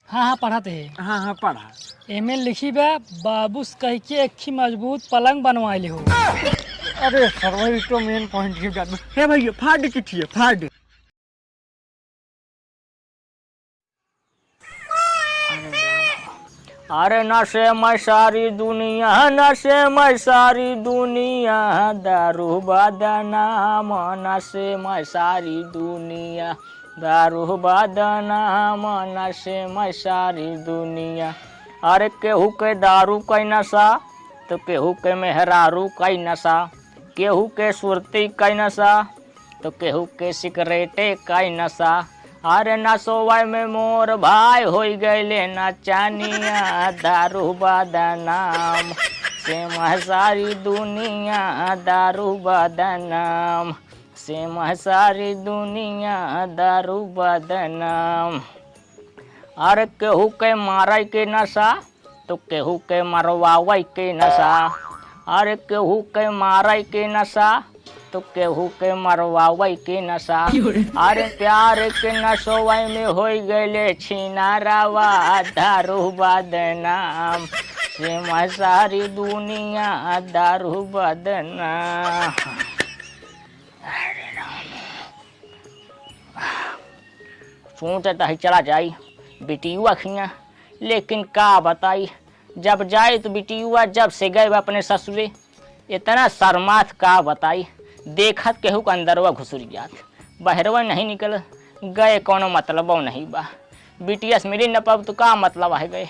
हाँ हाँ पढ़ाते है। हाँ हाँ पढ़ा। एमे लिखी बा बाबूस कह के एक ही मजबूत पलंग बनवाइले हो। अरे सर वही तो मेन पॉइंट की बात है भैया। फाड़ दे चिट्ठी फाड़ दे। अरे नशे में सारी दुनिया, नशे में सारी दुनिया, दारू बदनाम, नशे में सारी दुनिया, दारू बदनाम, नशे में सारी दुनिया। अरे केहू के दारू का नशा तो केहू के मेहरारू का नशा, केहू के सुरती का नशा तो केहू के सिगरेटे का नशा। अरे नसोवाई में मोर भाई हो गए नचानिया, दारू बदनाम से सारी दुनिया, दारू बदनाम से सारी दुनिया, दारू बदनाम। अरे केहू के मारे के नशा तो केहू के मरवावे के नशा, अरे केहू के मारे के नशा तो केहू के मरवावे के नशा। अरे प्यार के नशोवाई में हो गए छिनारावा, दारू बदनाम से सारी दुनिया, दारू बदनाम। सोचता है चला जाई बिटियुआ खिया, लेकिन का बताई जब जाए तो बिटियुआ जब से गए अपने ससुरे इतना शर्मात का बताई। देखत केहू के अंदरवा घुसुर जात, बहरवा नहीं निकल गए कोनो मतलब नहीं बा। बिटिया से मिली न पाब तो का मतलब है गए,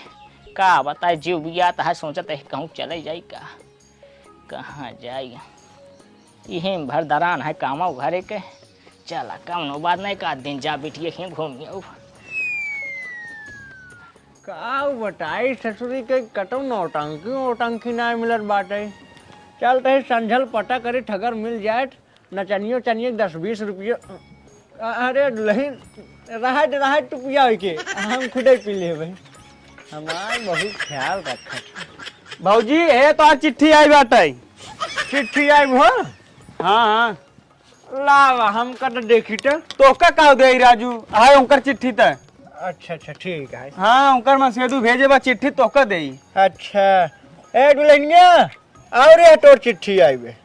का बताए जीव बिया है। सोचत है कहूँ चले जाई का, कहाँ जाई। यही भर दरान है कामा घरे के, चला कौनो बात नहीं का दिन जा बिटिया ही घूमिए। का बताई ससुरी के कटौ नौटंकी ना मिलत बाटे। चलते है संझल पटा करे ठगर मिल जाए नचनियो चनिए 10-20 रुपये। अरे दुल्हन रहा तू पिया के हम खुदे पी ले भाई, हमार बहुत ख्याल रखा। भौजी है तो आज चिट्ठी आई बाटे। चिट्ठी आई हो? हाँ हाँ ला हम कर देखी तो का दे राजू है उनकर चिट्ठी त। अच्छा ठीक है। हाँ उनकर मैं सेदू भेजे बा चिट्ठी तो का दे। अच्छा ए दुल्हनिया और ये तो चिट्ठी आई बे।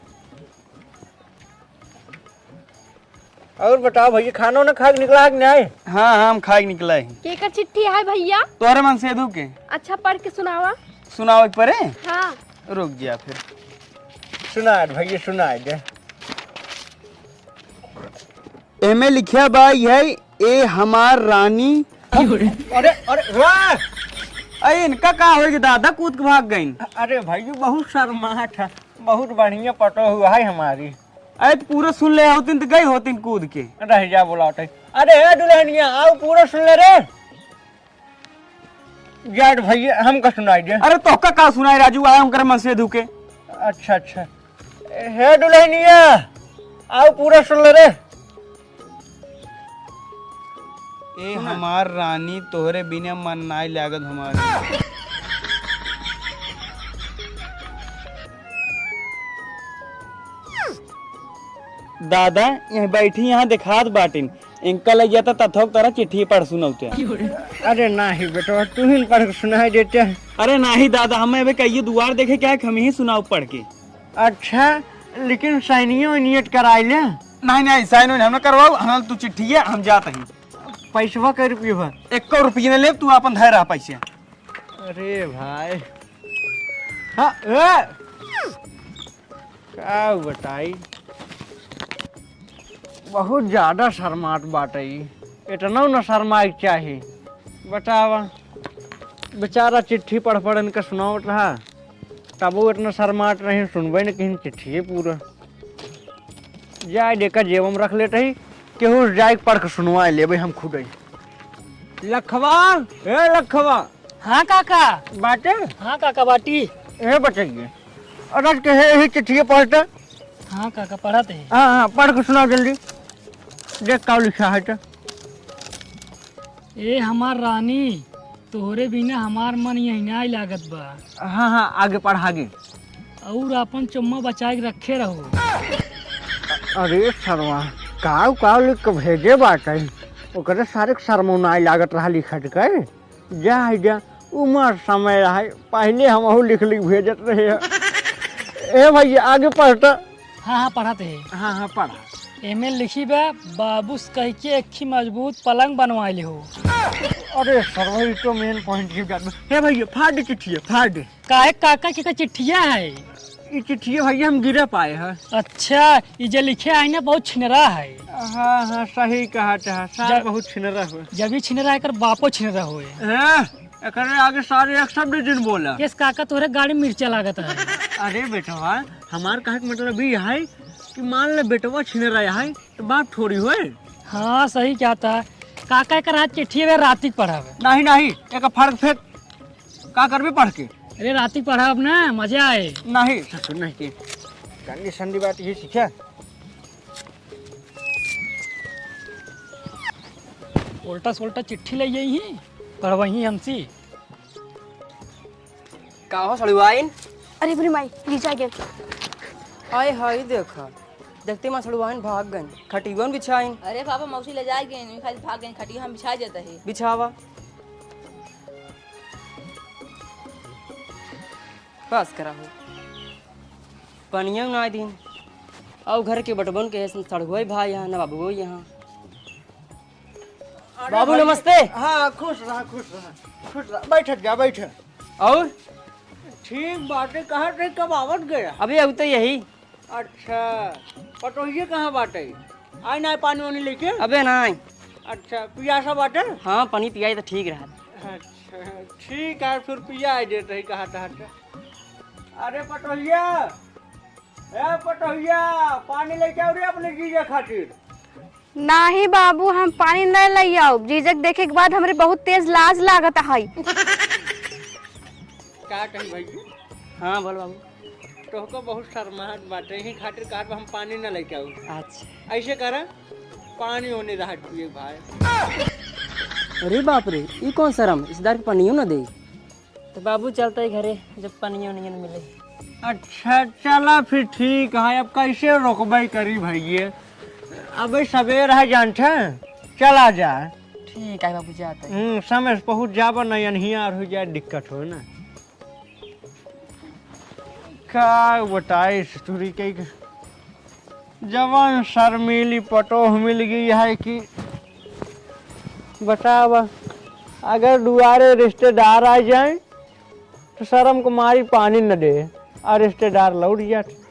और बताओ भैया खाना ना खा के निकला है कि नहीं? हाँ हम खा के निकला है। केकर चिट्ठी है भैया? तोहरे मन सेदू के। अच्छा पढ़ के सुनावा। सुनाओ परे। हाँ रुक गया फिर। सुना भैया सुना दे। एमे लिखा बा है ए हमार रानी। अरे वाह, अरे इनका का होगी दादा कूद के भाग गई। अरे भैया बहुत शर्माहट है, बहुत बढ़िया पटो हुआ है हमारी। अरे तो पूरा सुन ले होती तो गई होती कूद के। रह जा बुलाते। अरे दुल्हनिया आओ पूरा सुन ले रे। जाट भैया हमका सुनाई दे। अरे तो का सुनाई राजू आया उनकर मन से धुके। अच्छा हे दुल्हनिया आओ पूरा सुन ले रे। ए हमार रानी तोहरे बिना मन नाई लागत हमारी। दादा यहाँ बैठी यहाँ दिखात बाटिन इनका लग जाता तथोक तरह चिट्ठी पढ़ सुनौते। अरे नहीं बेटा तू ही पढ़ के सुनाई देते। अरे नहीं दादा हमें अभी कहिए दुआर देखे क्या हम ही सुनाओ पढ़ के। अच्छा लेकिन साइनियो नियत कराई ले। नहीं साइन हम करवाओ हम तू चिट्ठी है हम जाते हैं। पैसवा कै रुपये भर? 1 रुपये न ले तू अपन धर रहा पैसे। अरे भाई हाँ क्या बताई बहुत ज्यादा शर्माट बाटे। इतना न शर्माए चाहिए। बतावा बेचारा चिट्ठी पढ़ इनका सुनावट रहा तब वो इतना शर्माट नहीं सुनबे न कहीं चिट्ठी पूरा जाए देकर जेबम रख लेते ही केहू जाए पढ़ के सुनवा ले हम खुद ही। लखवा ए लखवा। हाँ काका। बाटे? हाँ काका बाटी। ए बचेंगे अरे के है चिट्ठी पढ़ते। हाँ काका पढ़ाते हैं। हाँ पढ़ के सुनाओ जल्दी। देख का लिखा है तो। ए हमार रानी तोहरे बिना हमार मन यही ना लागत बा। हाँ आगे पढ़ आगे। और अपन चुम्मा बचा के रखे रहो। अरे सरवा का लिख के भेजे बाटे ओकरे सारे शर्मो नाई लागत रहा लिखत के जा उमर समय रहा पहले हम लिख भेजत रहे ए भैया आगे पढ़ता। हाँ हाँ पढ़ाते है। हाँ पढ़ा। एमे लिखी बा बाबूस कह के एक ही मजबूत पलंग बनवाइले हो। अरे सर वही तो मेन पॉइंट की बात है भैया। फाड़ चिट्ठी फाड़। काहे काका की चिट्ठिया है? ये चिट्ठी भैया हम गिरा पाए हैं। अच्छा ये जो लिखे है ना बहुत छिनरा है। हाँ सही कहा चाह बहुत छिनरा हुआ। जब भी छिनरा है बापो छिनरा हुए। एकरे आगे सारे एक शब्द दिन बोला। किस काका तोहरे गाड़ी में मिर्चा लागत है। अरे बेटवा हमार कहे के मतलब ये है कि मान ले बेटवा छिनरा है तो बाप थोड़ी हुए। हाँ सही क्या था काका कर हाथ चिट्ठी वे राती पढ़ावे। नहीं एक फर्क फेंक का करबे पढ़ के। अरे राती पढ़ाब ना मजा आए। नहीं ससुर नहीं के कंडीशन दी बात ये सीखा। उल्टा सुल्टा चिट्ठी ले यही पढ़वही हमसी। का हो सड़ुआइन? अरे बुरी माई प्लीज आ गए। हाय हाय देखा देखते मां सड़ुआइन भाग गन खटीवन बिछाइन। अरे पापा मौसी ले जाए गए खाली भाग गए खटी हम बिछा जाता है। बिछावा बस करा हो पनिया ना दिन और घर के बटबन के सड़ुआई भाई यहाँ ना बाबू यहाँ। बाबू नमस्ते। हाँ खुश रहा बैठ जा बैठ। और ठीक बातें कहा थे कब आवत गया? अभी अब तो यही। अच्छा पटोहिए कहाँ बाटे? आई ना पानी वानी लेके? अबे नहीं। अच्छा पियासा बाटे? हाँ पानी पियाई तो ठीक रहा। अच्छा ठीक है फिर पिया आई देते ही कहा था। अरे पटोहिया ए पटोहिया पानी लेके आओ रे अपने जीजा खातिर। नहीं बाबू हम पानी नहीं ले आओ। जीजक देखे के बाद हमरे बहुत तेज लाज लागत है। क्या कही भाई? हाँ बोल बाबू। तो बहुत शर्माहट बाटे ही खातिर कहा हम पानी न लेके आओ। अच्छा ऐसे करा पानी होने रहा पिए भाई। अरे बाप रे ये कौन शर्म इस दार के पानियों ना दे। तो बाबू चलता है घरे जब पानियों नहीं मिले। अच्छा चला फिर ठीक है। अब कैसे रोकबे करी भैया अब सवेर है जानते चला जा। ठीक है बाबू जाता है। समय से पहुँच जाब नहीं अनहियार हो जाए दिक्कत हो ना। क्या बताए स्टोरी के जवान शर्मीली पटोह मिल गई है कि बताब अगर दुआरे रिश्तेदार आ जाए तो शर्म कुमारी पानी न दे और रिश्तेदार लौट जाते।